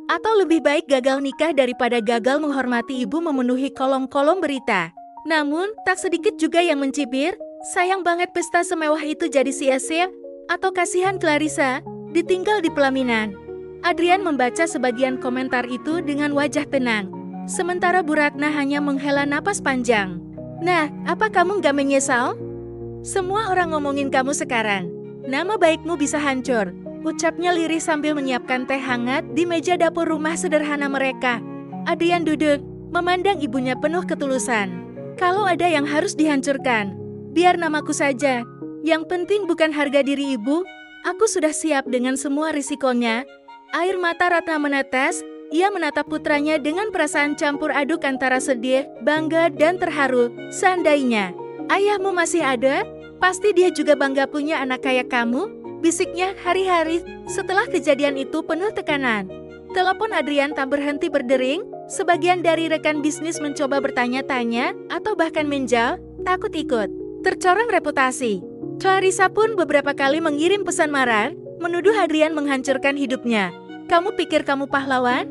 Atau lebih baik gagal nikah daripada gagal menghormati ibu, memenuhi kolom-kolom berita. Namun, tak sedikit juga yang mencibir, sayang banget pesta semewah itu jadi sia-sia, atau kasihan Clarissa, ditinggal di pelaminan. Adrian membaca sebagian komentar itu dengan wajah tenang. Sementara Bu Ratna hanya menghela napas panjang. Nah, apa kamu gak menyesal? Semua orang ngomongin kamu sekarang. Nama baikmu bisa hancur, ucapnya lirih sambil menyiapkan teh hangat di meja dapur rumah sederhana mereka. Adrian duduk, memandang ibunya penuh ketulusan. Kalau ada yang harus dihancurkan, biar namaku saja. Yang penting bukan harga diri ibu, aku sudah siap dengan semua risikonya. Air mata Ratna menetes, ia menatap putranya dengan perasaan campur aduk antara sedih, bangga, dan terharu. Seandainya ayahmu masih ada, pasti dia juga bangga punya anak kayak kamu, bisiknya hari-hari. Setelah kejadian itu penuh tekanan. Telepon Adrian tak berhenti berdering, sebagian dari rekan bisnis mencoba bertanya-tanya, atau bahkan menjal, takut ikut tercoreng reputasi. Clarissa pun beberapa kali mengirim pesan marah, menuduh Adrian menghancurkan hidupnya. Kamu pikir kamu pahlawan?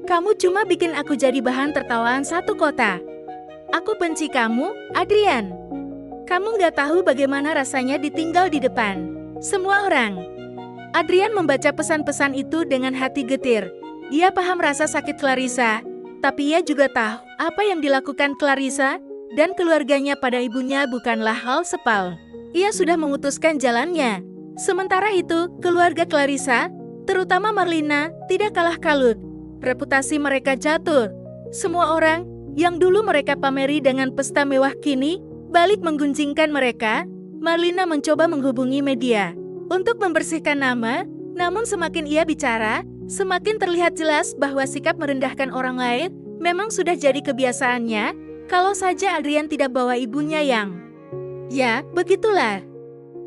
Kamu cuma bikin aku jadi bahan tertawaan satu kota. Aku benci kamu, Adrian. Kamu gak tahu bagaimana rasanya ditinggal di depan semua orang. Adrian membaca pesan-pesan itu dengan hati getir. Ia paham rasa sakit Clarissa, tapi ia juga tahu apa yang dilakukan Clarissa dan keluarganya pada ibunya bukanlah hal sepele. Ia sudah memutuskan jalannya. Sementara itu, keluarga Clarissa, terutama Marlina, tidak kalah kalut. Reputasi mereka jatuh. Semua orang yang dulu mereka pameri dengan pesta mewah kini balik menggunjingkan mereka. Marlina mencoba menghubungi media untuk membersihkan nama, namun semakin ia bicara, semakin terlihat jelas bahwa sikap merendahkan orang lain memang sudah jadi kebiasaannya. Kalau saja Adrian tidak bawa ibunya yang... Ya, begitulah.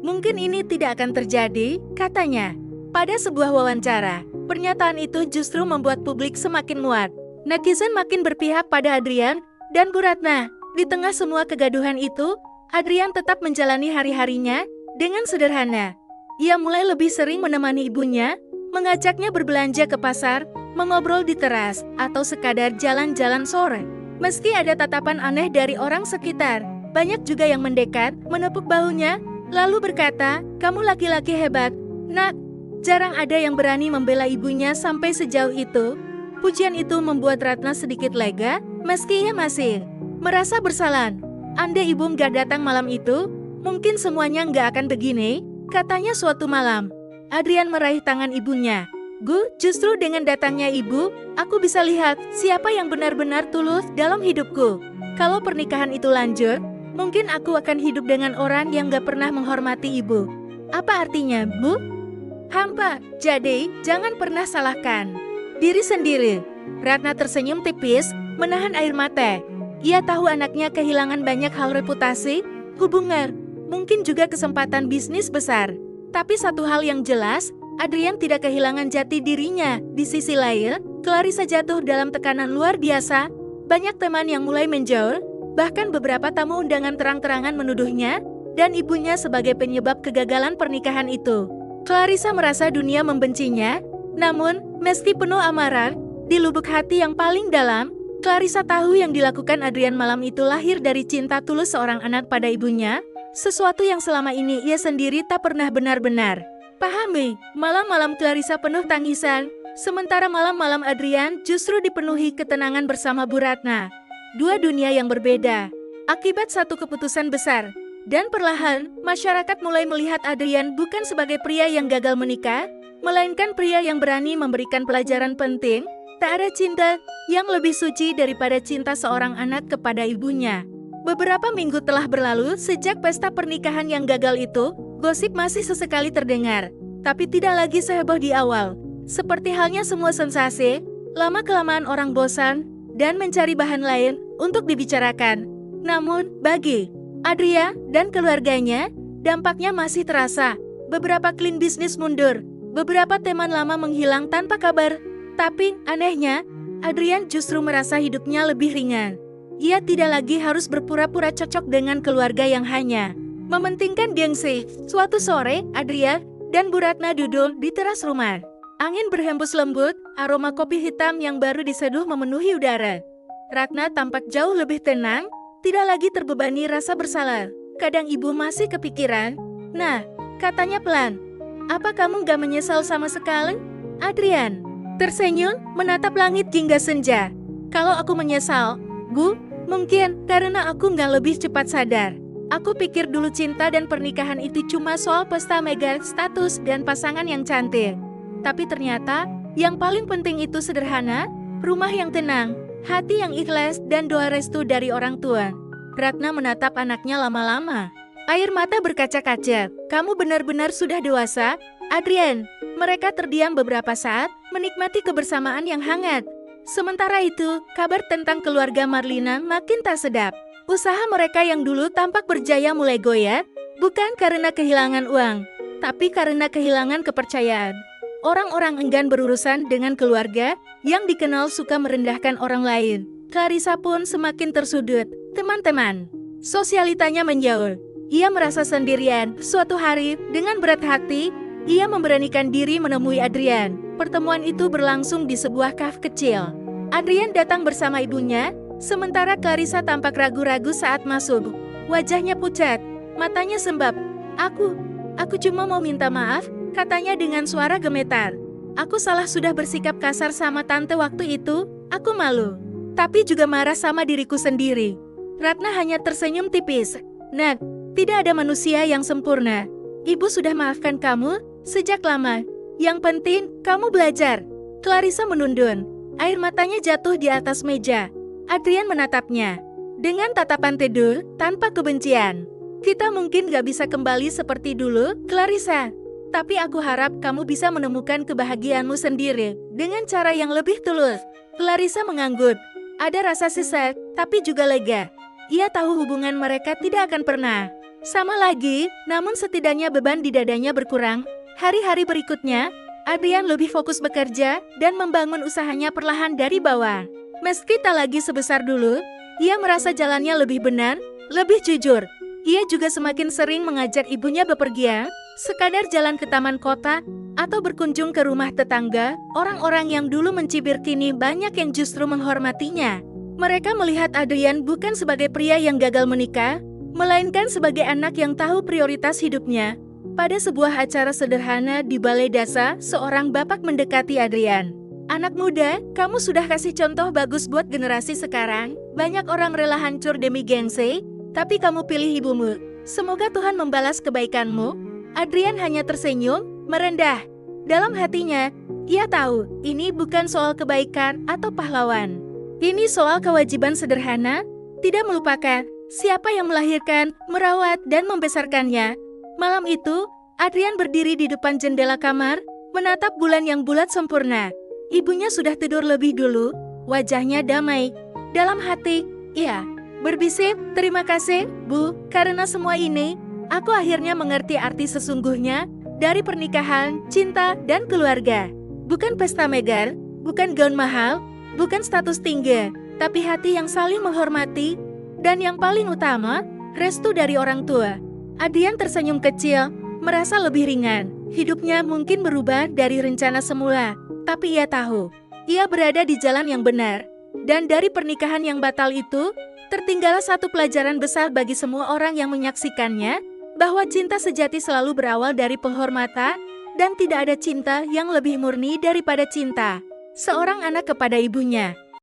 Mungkin ini tidak akan terjadi, katanya. Pada sebuah wawancara, pernyataan itu justru membuat publik semakin muak. Netizen makin berpihak pada Adrian dan Bu Ratna. Di tengah semua kegaduhan itu, Adrian tetap menjalani hari-harinya dengan sederhana. Ia mulai lebih sering menemani ibunya, mengajaknya berbelanja ke pasar, mengobrol di teras, atau sekadar jalan-jalan sore. Meski ada tatapan aneh dari orang sekitar, banyak juga yang mendekat, menepuk bahunya, lalu berkata, "Kamu laki-laki hebat, Nak." Jarang ada yang berani membela ibunya sampai sejauh itu. Pujian itu membuat Ratna sedikit lega, meski ia masih merasa bersalah. Andai ibu nggak datang malam itu, mungkin semuanya nggak akan begini, katanya suatu malam. Adrian meraih tangan ibunya. "Gu, justru dengan datangnya ibu, aku bisa lihat siapa yang benar-benar tulus dalam hidupku. Kalau pernikahan itu lanjut, mungkin aku akan hidup dengan orang yang gak pernah menghormati ibu." Apa artinya, Bu? Hampa, jadi jangan pernah salahkan diri sendiri. Ratna tersenyum tipis, menahan air mata. Ia tahu anaknya kehilangan banyak hal, reputasi, hubungan, mungkin juga kesempatan bisnis besar. Tapi satu hal yang jelas, Adrian tidak kehilangan jati dirinya. Di sisi lain, Clarissa jatuh dalam tekanan luar biasa. Banyak teman yang mulai menjauh, bahkan beberapa tamu undangan terang-terangan menuduhnya dan ibunya sebagai penyebab kegagalan pernikahan itu. Clarissa merasa dunia membencinya, namun meski penuh amarah, di lubuk hati yang paling dalam, Clarissa tahu yang dilakukan Adrian malam itu lahir dari cinta tulus seorang anak pada ibunya, sesuatu yang selama ini ia sendiri tak pernah benar-benar pahami. Malam-malam Clarissa penuh tangisan, sementara malam-malam Adrian justru dipenuhi ketenangan bersama Bu Ratna. Dua dunia yang berbeda, akibat satu keputusan besar. Dan perlahan, masyarakat mulai melihat Adrian bukan sebagai pria yang gagal menikah, melainkan pria yang berani memberikan pelajaran penting. Tak ada cinta yang lebih suci daripada cinta seorang anak kepada ibunya. Beberapa minggu telah berlalu sejak pesta pernikahan yang gagal itu, gosip masih sesekali terdengar, tapi tidak lagi seheboh di awal. Seperti halnya semua sensasi, lama-kelamaan orang bosan dan mencari bahan lain untuk dibicarakan. Namun, bagi Adria dan keluarganya, dampaknya masih terasa. Beberapa klien bisnis mundur, beberapa teman lama menghilang tanpa kabar. Tapi, anehnya, Adrian justru merasa hidupnya lebih ringan. Ia tidak lagi harus berpura-pura cocok dengan keluarga yang hanya mementingkan gengsi. Suatu sore, Adria dan Bu Ratna duduk di teras rumah. Angin berhembus lembut, aroma kopi hitam yang baru diseduh memenuhi udara. Ratna tampak jauh lebih tenang, tidak lagi terbebani rasa bersalah. Kadang ibu masih kepikiran. Nah, katanya pelan. Apa kamu gak menyesal sama sekali? Adrian tersenyum, menatap langit hingga senja. Kalau aku menyesal, Bu, mungkin karena aku nggak lebih cepat sadar. Aku pikir dulu cinta dan pernikahan itu cuma soal pesta mega, status, dan pasangan yang cantik. Tapi ternyata, yang paling penting itu sederhana, rumah yang tenang, hati yang ikhlas, dan doa restu dari orang tua. Ratna menatap anaknya lama-lama. Air mata berkaca-kaca. Kamu benar-benar sudah dewasa, Adrian. Mereka terdiam beberapa saat, menikmati kebersamaan yang hangat. Sementara itu, kabar tentang keluarga Marlina makin tak sedap. Usaha mereka yang dulu tampak berjaya mulai goyah, bukan karena kehilangan uang, tapi karena kehilangan kepercayaan. Orang-orang enggan berurusan dengan keluarga yang dikenal suka merendahkan orang lain. Clarissa pun semakin tersudut. Teman-teman sosialitanya menjauh. Ia merasa sendirian. Suatu hari, dengan berat hati, ia memberanikan diri menemui Adrian. Pertemuan itu berlangsung di sebuah kafe kecil. Adrian datang bersama ibunya, sementara Clarissa tampak ragu-ragu saat masuk. Wajahnya pucat, matanya sembab. Aku cuma mau minta maaf, katanya dengan suara gemetar. Aku salah sudah bersikap kasar sama tante waktu itu, aku malu. Tapi juga marah sama diriku sendiri. Ratna hanya tersenyum tipis. Nak, tidak ada manusia yang sempurna. Ibu sudah maafkan kamu sejak lama. Yang penting, kamu belajar. Clarissa menundun. Air matanya jatuh di atas meja. Adrian menatapnya dengan tatapan teduh, tanpa kebencian. Kita mungkin gak bisa kembali seperti dulu, Clarissa. Tapi aku harap kamu bisa menemukan kebahagiaanmu sendiri dengan cara yang lebih tulus. Clarissa mengangguk. Ada rasa sesak, tapi juga lega. Ia tahu hubungan mereka tidak akan pernah sama lagi, namun setidaknya beban di dadanya berkurang. Hari-hari berikutnya, Adrian lebih fokus bekerja dan membangun usahanya perlahan dari bawah. Meski tak lagi sebesar dulu, ia merasa jalannya lebih benar, lebih jujur. Ia juga semakin sering mengajak ibunya bepergian, sekadar jalan ke taman kota, atau berkunjung ke rumah tetangga. Orang-orang yang dulu mencibir kini banyak yang justru menghormatinya. Mereka melihat Adrian bukan sebagai pria yang gagal menikah, melainkan sebagai anak yang tahu prioritas hidupnya. Pada sebuah acara sederhana di Balai Dasa, seorang bapak mendekati Adrian. Anak muda, kamu sudah kasih contoh bagus buat generasi sekarang. Banyak orang rela hancur demi gengsi, tapi kamu pilih ibumu. Semoga Tuhan membalas kebaikanmu. Adrian hanya tersenyum, merendah. Dalam hatinya, ia tahu ini bukan soal kebaikan atau pahlawan. Ini soal kewajiban sederhana, tidak melupakan siapa yang melahirkan, merawat, dan membesarkannya. Malam itu, Adrian berdiri di depan jendela kamar, menatap bulan yang bulat sempurna. Ibunya sudah tidur lebih dulu, wajahnya damai. Dalam hati, ia berbisik, terima kasih, Bu, karena semua ini, aku akhirnya mengerti arti sesungguhnya dari pernikahan, cinta, dan keluarga. Bukan pesta megah, bukan gaun mahal, bukan status tinggi, tapi hati yang saling menghormati, dan yang paling utama, restu dari orang tua. Adrian tersenyum kecil, merasa lebih ringan. Hidupnya mungkin berubah dari rencana semula, tapi ia tahu, ia berada di jalan yang benar. Dan dari pernikahan yang batal itu, tertinggallah satu pelajaran besar bagi semua orang yang menyaksikannya, bahwa cinta sejati selalu berawal dari penghormatan, dan tidak ada cinta yang lebih murni daripada cinta seorang anak kepada ibunya.